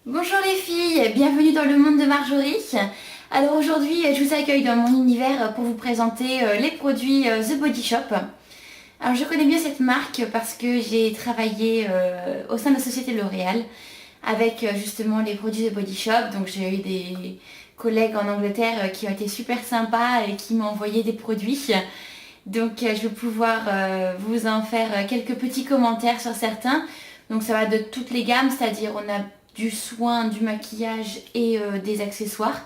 Bonjour les filles, bienvenue dans le monde de Marjorie. Alors aujourd'hui, je vous accueille dans mon univers pour vous présenter les produits The Body Shop. Alors je connais bien cette marque parce que j'ai travaillé au sein de la société L'Oréal avec justement les produits The Body Shop. Donc j'ai eu des collègues en Angleterre qui ont été super sympas et qui m'ont envoyé des produits. Donc je vais pouvoir vous en faire quelques petits commentaires sur certains. Donc ça va de toutes les gammes, c'est-à-dire on a du soin, du maquillage et des accessoires.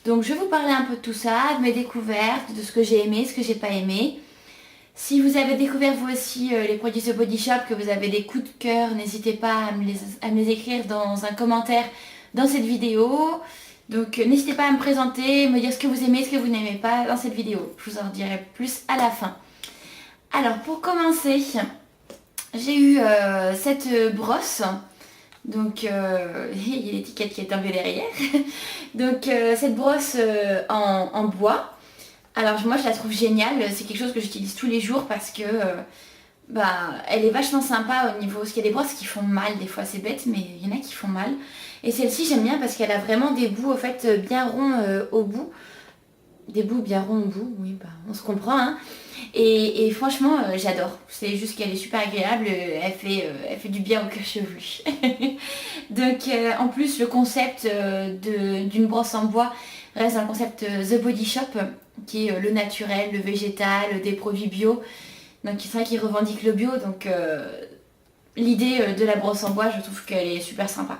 Donc je vais vous parler un peu de tout ça, de mes découvertes, de ce que j'ai aimé, ce que j'ai pas aimé. Si vous avez découvert vous aussi les produits The Body Shop, que vous avez des coups de cœur, n'hésitez pas à me les écrire dans un commentaire dans cette vidéo. Donc n'hésitez pas à me présenter, me dire ce que vous aimez, ce que vous n'aimez pas dans cette vidéo. Je vous en dirai plus à la fin. Alors pour commencer, j'ai eu cette brosse. Donc il y a l'étiquette qui est enlevée derrière. Donc cette brosse en bois. Alors moi je la trouve géniale, c'est quelque chose que j'utilise tous les jours parce que elle est vachement sympa au niveau. Parce qu'il y a des brosses qui font mal, des fois c'est bête, mais il y en a qui font mal. Et celle-ci j'aime bien parce qu'elle a vraiment des bouts au fait bien ronds au bout. Des bouts bien ronds au bout, oui on se comprend hein. Et franchement j'adore. C'est juste qu'elle est super agréable, elle fait du bien au cuir chevelu. Donc en plus le concept d'une brosse en bois reste un concept The Body Shop qui est le naturel, le végétal, des produits bio. Donc c'est vrai qu'ils revendiquent le bio, donc l'idée de la brosse en bois, je trouve qu'elle est super sympa.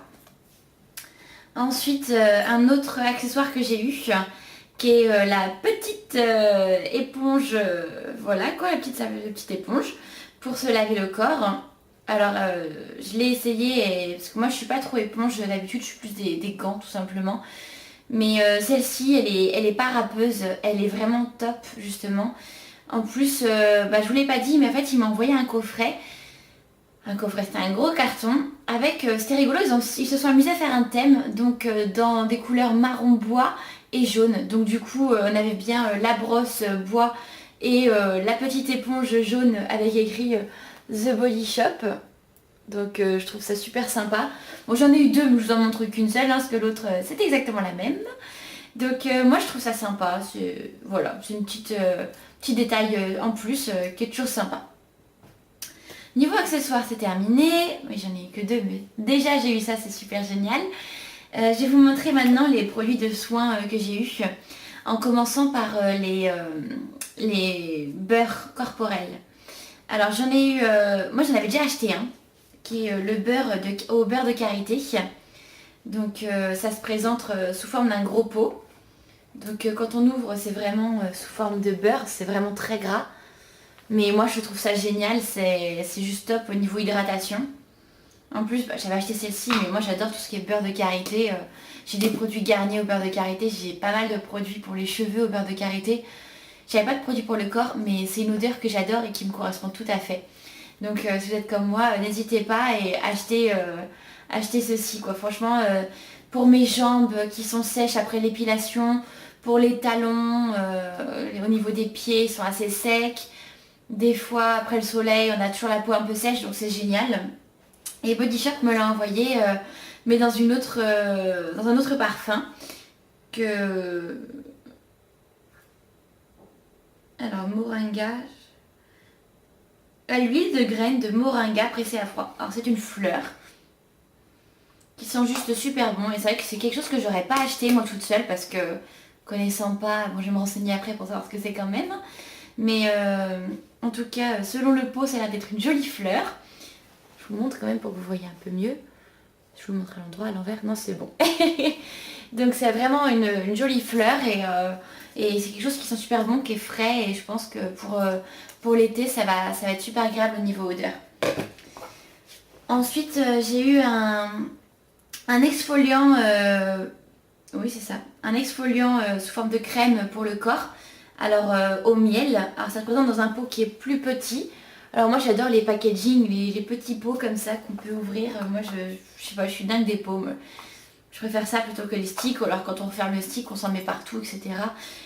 Ensuite, un autre accessoire que j'ai eu, qui est la petite éponge, voilà quoi, la petite éponge pour se laver le corps. Alors, je l'ai essayé, parce que moi je suis pas trop éponge, d'habitude je suis plus des gants tout simplement. Mais celle-ci, elle est pas râpeuse, elle est vraiment top justement. En plus, je vous l'ai pas dit, mais en fait, il m'a envoyé un coffret. Un coffret, c'était un gros carton. Avec, c'était rigolo, ils se sont amusés à faire un thème, donc dans des couleurs marron bois et jaune. Donc du coup, on avait bien la brosse bois et la petite éponge jaune avec écrit The Body Shop. Donc je trouve ça super sympa. Bon j'en ai eu deux mais je vous en montre qu'une seule hein, parce que l'autre c'était exactement la même. Donc moi je trouve ça sympa. Voilà, c'est une petit détail en plus qui est toujours sympa. Niveau accessoires c'est terminé. Oui j'en ai eu que deux mais déjà j'ai eu ça, c'est super génial. Je vais vous montrer maintenant les produits de soins que j'ai eu. En commençant par les beurres corporels. Alors j'en ai eu, moi j'en avais déjà acheté un. Qui est le au beurre de karité. Donc ça se présente sous forme d'un gros pot. Donc quand on ouvre, c'est vraiment sous forme de beurre, c'est vraiment très gras. Mais moi je trouve ça génial, c'est juste top au niveau hydratation. En plus, j'avais acheté celle-ci, mais moi j'adore tout ce qui est beurre de karité. J'ai des produits garnis au beurre de karité, j'ai pas mal de produits pour les cheveux au beurre de karité. J'avais pas de produits pour le corps, mais c'est une odeur que j'adore et qui me correspond tout à fait. Donc si vous êtes comme moi, n'hésitez pas et achetez ceci quoi. Franchement, pour mes jambes qui sont sèches après l'épilation, pour les talons, au niveau des pieds, ils sont assez secs. Des fois, après le soleil, on a toujours la peau un peu sèche, donc c'est génial. Et Body Shop me l'a envoyé, mais dans dans un autre parfum que... Alors, Moringa... À l'huile de graines de moringa pressée à froid. Alors c'est une fleur qui sent juste super bon et c'est vrai que c'est quelque chose que j'aurais pas acheté moi toute seule parce que connaissant pas, bon je vais me renseigner après pour savoir ce que c'est quand même. Mais en tout cas selon le pot ça a l'air d'être une jolie fleur. Je vous montre quand même pour que vous voyez un peu mieux. Je vous montre à l'endroit, à l'envers, non c'est bon. Donc c'est vraiment une jolie fleur et c'est quelque chose qui sent super bon, qui est frais et je pense que pour l'été ça va être super agréable au niveau odeur. Ensuite j'ai eu un exfoliant, oui c'est ça, un exfoliant sous forme de crème pour le corps. Alors au miel, alors ça se présente dans un pot qui est plus petit. Alors moi j'adore les packaging, les petits pots comme ça qu'on peut ouvrir. Moi je sais pas, je suis dingue des pots. Je préfère ça plutôt que les sticks, ou alors quand on referme le stick, on s'en met partout, etc.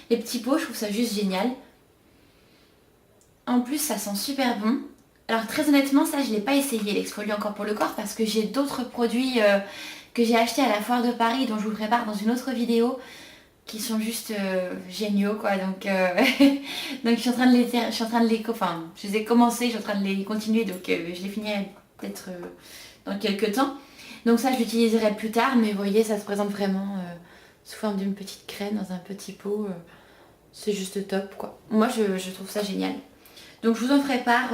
Les petits pots, je trouve ça juste génial. En plus, ça sent super bon. Alors très honnêtement, ça je ne l'ai pas essayé, l'exfoliant encore pour le corps, parce que j'ai d'autres produits que j'ai acheté à la foire de Paris, dont je vous prépare dans une autre vidéo, qui sont juste géniaux quoi. Donc, donc je suis en train de enfin je les ai commencés, je suis en train de les continuer, donc je les finirai peut-être dans quelques temps. Donc ça je l'utiliserai plus tard, mais vous voyez ça se présente vraiment sous forme d'une petite crème dans un petit pot. C'est juste top quoi. Moi je trouve ça génial. Donc je vous en ferai part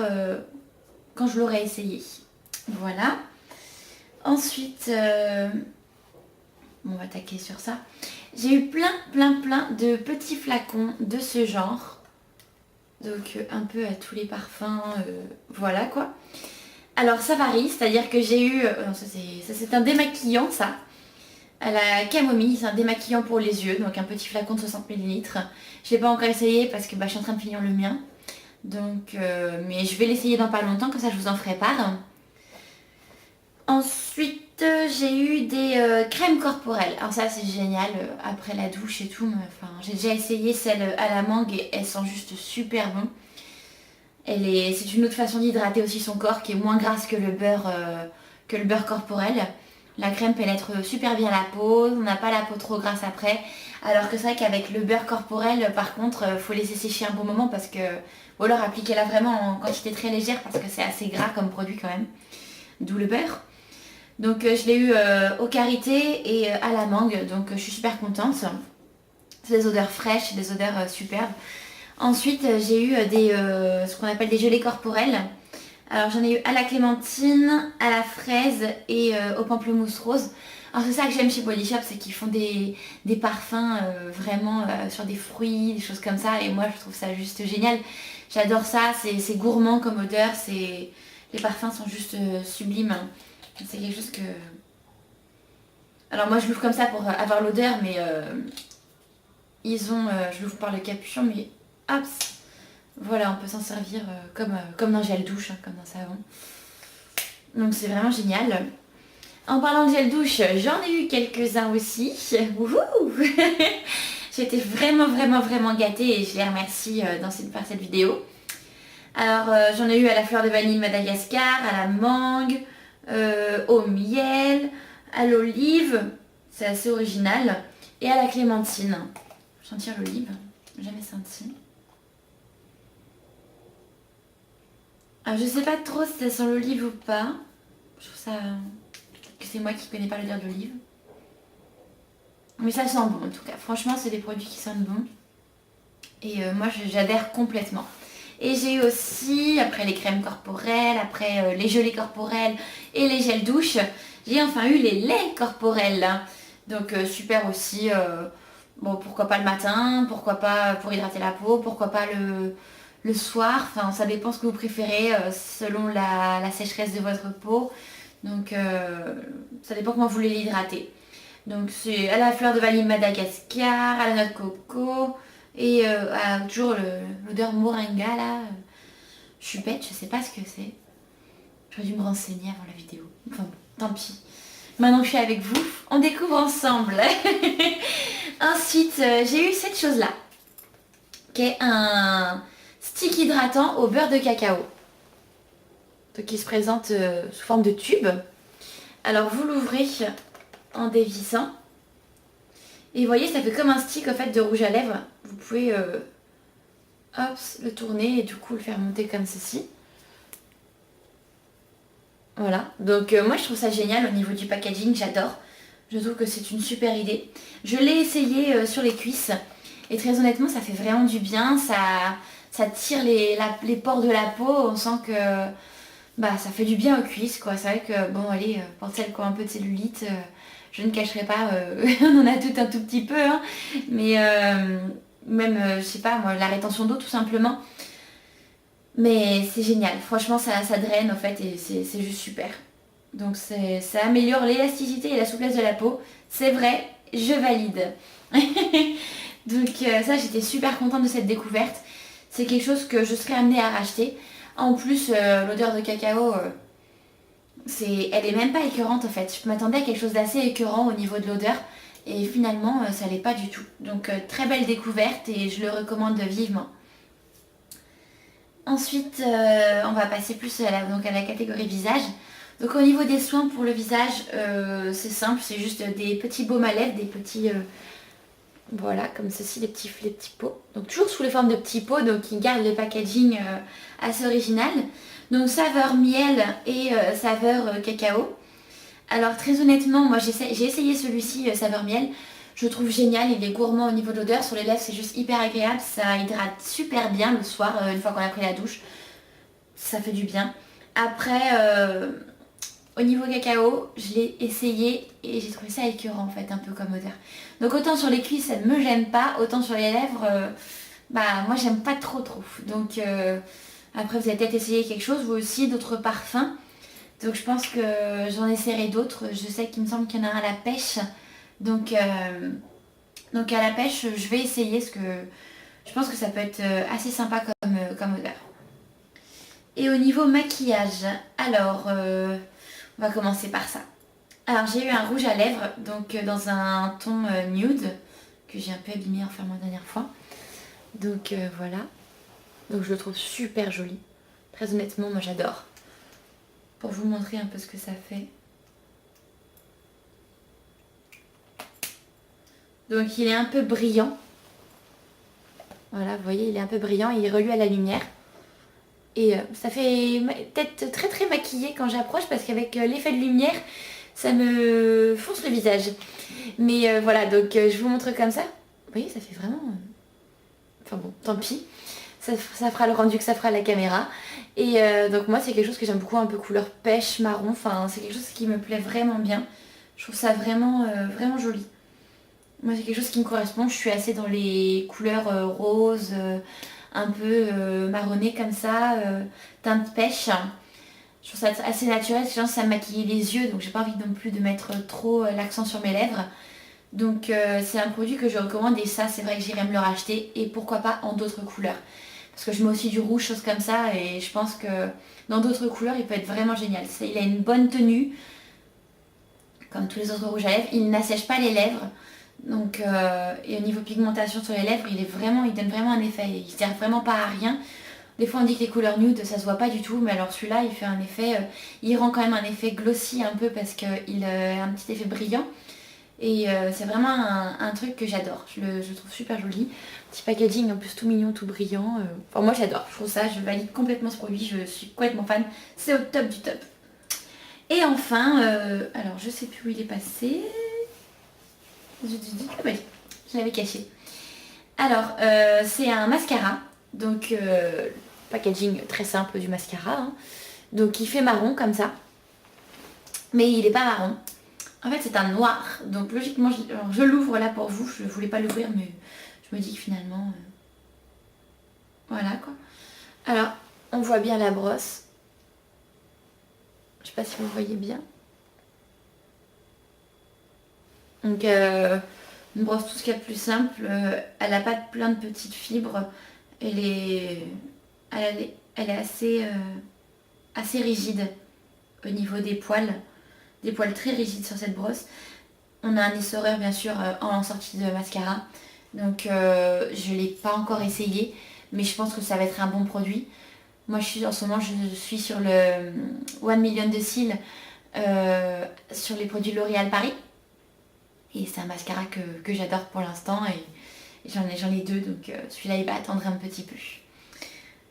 quand je l'aurai essayé. Voilà. Ensuite, on va attaquer sur ça. J'ai eu plein de petits flacons de ce genre. Donc un peu à tous les parfums, voilà quoi. Alors ça varie, c'est-à-dire que j'ai eu, ça c'est un démaquillant ça, à la camomille, c'est un démaquillant pour les yeux, donc un petit flacon de 60 ml. Je l'ai pas encore essayé parce que je suis en train de finir le mien. Donc, mais je vais l'essayer dans pas longtemps, comme ça je vous en ferai part. Ensuite, j'ai eu des crèmes corporelles. Alors ça c'est génial, après la douche et tout. Enfin, j'ai déjà essayé celle à la mangue et elle sent juste super bon. C'est une autre façon d'hydrater aussi son corps qui est moins grasse que le beurre corporel. La crème pénètre super bien la peau, on n'a pas la peau trop grasse après. Alors que c'est vrai qu'avec le beurre corporel, par contre, faut laisser sécher un bon moment parce que... Ou alors appliquez-la vraiment en quantité très légère parce que c'est assez gras comme produit quand même. D'où le beurre. Donc je l'ai eu au karité et à la mangue, donc je suis super contente. C'est des odeurs fraîches, des odeurs superbes. Ensuite j'ai eu ce qu'on appelle des gelées corporelles. Alors j'en ai eu à la clémentine, à la fraise et au pamplemousse rose. Alors c'est ça que j'aime chez Body Shop, c'est qu'ils font des parfums vraiment sur des fruits, des choses comme ça. Et moi je trouve ça juste génial. J'adore ça, c'est gourmand comme odeur, les parfums sont juste sublimes. C'est quelque chose que... Alors moi je l'ouvre comme ça pour avoir l'odeur, mais ils ont... je l'ouvre par le capuchon, mais hop, voilà, on peut s'en servir comme d'un gel douche, hein, comme d'un savon. Donc c'est vraiment génial. En parlant de gel douche, j'en ai eu quelques-uns aussi. Wouhou. J'ai été vraiment gâtée et je les remercie par cette vidéo. Alors j'en ai eu à la fleur de vanille Madagascar, à la mangue, au miel, à l'olive, c'est assez original, et à la clémentine. Sentir l'olive, jamais senti. Alors je sais pas trop si ça sent l'olive ou pas. Je trouve ça... Peut-être que c'est moi qui connais pas l'odeur de l'olive. Mais ça sent bon en tout cas. Franchement c'est des produits qui sentent bon. Et moi j'adhère complètement. Et j'ai eu aussi, après les crèmes corporelles, après les gelées corporelles et les gels douche, j'ai enfin eu les laits corporels. Donc super aussi, bon pourquoi pas le matin, pourquoi pas pour hydrater la peau, pourquoi pas le soir. Enfin ça dépend ce que vous préférez selon la sécheresse de votre peau. Donc ça dépend comment vous voulez l'hydrater. Donc c'est à la fleur de vanille Madagascar, à la noix de coco... Et toujours l'odeur moringa là. Je suis bête, je sais pas ce que c'est. J'aurais dû me renseigner avant la vidéo. Enfin tant pis. Maintenant que je suis avec vous, on découvre ensemble. Ensuite, j'ai eu cette chose là. Qui est un stick hydratant au beurre de cacao. Donc il se présente sous forme de tube. Alors vous l'ouvrez en dévissant. Et vous voyez, ça fait comme un stick en fait de rouge à lèvres. Vous pouvez hop, le tourner et du coup le faire monter comme ceci. Voilà, donc moi je trouve ça génial au niveau du packaging, j'adore. Je trouve que c'est une super idée. Je l'ai essayé sur les cuisses et très honnêtement ça fait vraiment du bien. Ça tire les pores de la peau, on sent que ça fait du bien aux cuisses quoi. C'est vrai que bon allez, pour celles qui ont un peu de cellulite... je ne cacherai pas, on en a tout un tout petit peu, hein, mais même, je sais pas, moi, la rétention d'eau tout simplement. Mais c'est génial, franchement ça draine en fait et c'est juste super. Donc ça améliore l'élasticité et la souplesse de la peau. C'est vrai, je valide. Donc ça j'étais super contente de cette découverte. C'est quelque chose que je serais amenée à racheter. En plus l'odeur de cacao... elle est même pas écœurante en fait. Je m'attendais à quelque chose d'assez écœurant au niveau de l'odeur et finalement ça l'est pas du tout. Donc très belle découverte et je le recommande vivement. Ensuite on va passer plus donc à la catégorie visage. Donc au niveau des soins pour le visage, c'est simple, c'est juste des petits baumes à lèvres, des petits... voilà, comme ceci, les petits pots. Donc toujours sous les formes de petits pots, donc qui gardent le packaging assez original. Donc saveur miel et saveur cacao. Alors très honnêtement, moi j'ai essayé celui-ci saveur miel. Je le trouve génial, il est gourmand au niveau de l'odeur. Sur les lèvres, c'est juste hyper agréable. Ça hydrate super bien le soir, une fois qu'on a pris la douche. Ça fait du bien. Après, au niveau cacao, je l'ai essayé et j'ai trouvé ça écœurant en fait, un peu comme odeur. Donc autant sur les cuisses, ça ne me gêne pas, autant sur les lèvres, bah moi j'aime pas trop. Donc après vous avez peut-être essayé quelque chose, vous aussi, d'autres parfums. Donc je pense que j'en essaierai d'autres. Je sais qu'il me semble qu'il y en a un à la pêche. Donc à la pêche, je vais essayer parce que je pense que ça peut être assez sympa comme odeur. Et au niveau maquillage, alors on va commencer par ça. Alors j'ai eu un rouge à lèvres, donc dans un ton nude, que j'ai un peu abîmé en fermant la dernière fois. Donc voilà. Donc je le trouve super joli. Très honnêtement, moi j'adore. Pour vous montrer un peu ce que ça fait. Donc il est un peu brillant. Voilà, vous voyez, il est un peu brillant, il est relu à la lumière. Et ça fait peut-être très très maquillé quand j'approche parce qu'avec l'effet de lumière, ça me fonce le visage. Mais voilà, donc je vous montre comme ça. Vous voyez, ça fait vraiment... Enfin bon, tant pis. Ça fera le rendu que ça fera à la caméra. Et donc moi, c'est quelque chose que j'aime beaucoup, un peu couleur pêche, marron. Enfin, c'est quelque chose qui me plaît vraiment bien. Je trouve ça vraiment, vraiment joli. Moi, c'est quelque chose qui me correspond. Je suis assez dans les couleurs roses, un peu marronnées comme ça, teinte pêche. Je trouve ça assez naturel, sinon ça me maquille les yeux, donc j'ai pas envie non plus de mettre trop l'accent sur mes lèvres. Donc c'est un produit que je recommande et ça c'est vrai que j'irai me le racheter et pourquoi pas en d'autres couleurs. Parce que je mets aussi du rouge, choses comme ça et je pense que dans d'autres couleurs il peut être vraiment génial. Il a une bonne tenue, comme tous les autres rouges à lèvres, il n'assèche pas les lèvres. Donc, et au niveau pigmentation sur les lèvres, il donne vraiment un effet, il ne sert vraiment pas à rien. Des fois on dit que les couleurs nude ça se voit pas du tout, mais alors celui-là il fait un effet, il rend quand même un effet glossy un peu parce qu'il a un petit effet brillant. Et c'est vraiment un truc que j'adore, je le trouve super joli. Petit packaging en plus tout mignon, tout brillant. Enfin moi j'adore, je trouve ça, je valide complètement ce produit, je suis complètement fan, c'est au top du top. Et enfin, alors je sais plus où il est passé. Ah oui, je l'avais caché. Alors c'est un mascara, donc packaging très simple du mascara, hein. Donc il fait marron comme ça, mais il n'est pas marron. En fait c'est un noir, donc logiquement je l'ouvre là pour vous, je voulais pas l'ouvrir mais je me dis que finalement, voilà quoi. Alors on voit bien la brosse, je sais pas si vous voyez bien. Donc une brosse tout ce qu'il y a de plus simple, elle n'a pas plein de petites fibres, elle est assez, assez rigide au niveau des poils très rigides sur cette brosse. On a un essoreur bien sûr en sortie de mascara, donc je ne l'ai pas encore essayé, mais je pense que ça va être un bon produit. Moi en ce moment je suis sur le 1 million de cils sur les produits L'Oréal Paris. Et c'est un mascara que j'adore pour l'instant et j'en ai deux, donc celui-là il va attendre un petit peu.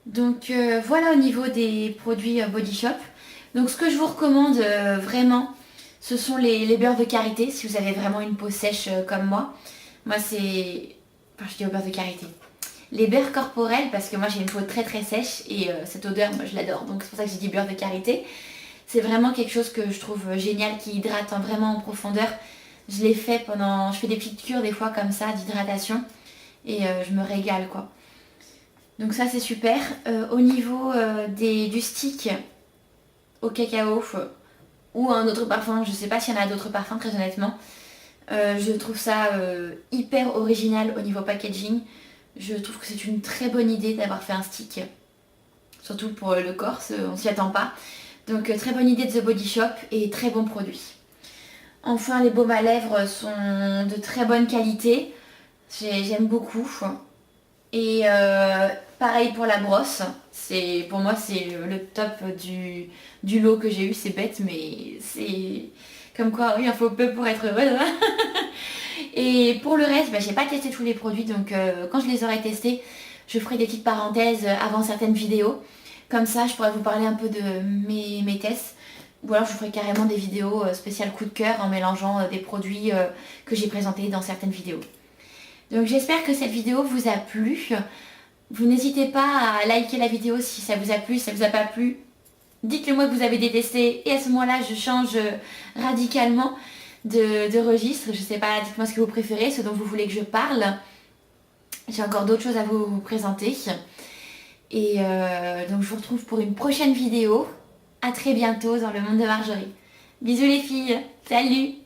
Donc voilà au niveau des produits Body Shop. Donc ce que je vous recommande vraiment, ce sont les beurres de karité, si vous avez vraiment une peau sèche comme moi. Moi c'est... Enfin je dis au beurre de karité. Les beurres corporels, parce que moi j'ai une peau très très sèche et cette odeur, moi je l'adore. Donc c'est pour ça que j'ai dit beurre de karité. C'est vraiment quelque chose que je trouve génial, qui hydrate vraiment en profondeur. Je l'ai fait je fais des petites cures des fois comme ça d'hydratation et je me régale quoi. Donc ça c'est super. Au niveau du stick au cacao ou un autre parfum, je sais pas s'il y en a d'autres parfums très honnêtement. Je trouve ça hyper original au niveau packaging. Je trouve que c'est une très bonne idée d'avoir fait un stick. Surtout pour le corps, on s'y attend pas. Donc très bonne idée de The Body Shop et très bon produit. Enfin, les baumes à lèvres sont de très bonne qualité. J'aime beaucoup. Et Pareil pour la brosse. Pour moi, c'est le top du lot que j'ai eu. C'est bête, mais c'est comme quoi, oui, il en faut peu pour être heureuse. Et pour le reste, j'ai pas testé tous les produits. Donc quand je les aurai testés, je ferai des petites parenthèses avant certaines vidéos. Comme ça, je pourrais vous parler un peu de mes tests. Ou alors je ferai carrément des vidéos spéciales coup de cœur en mélangeant des produits que j'ai présentés dans certaines vidéos. Donc j'espère que cette vidéo vous a plu. Vous n'hésitez pas à liker la vidéo si ça vous a plu, si ça vous a pas plu. Dites-le moi que vous avez détesté et à ce moment-là je change radicalement de registre. Je sais pas, dites-moi ce que vous préférez, ce dont vous voulez que je parle. J'ai encore d'autres choses à vous présenter. Et donc je vous retrouve pour une prochaine vidéo. À très bientôt dans le monde de Marjorie. Bisous les filles, salut!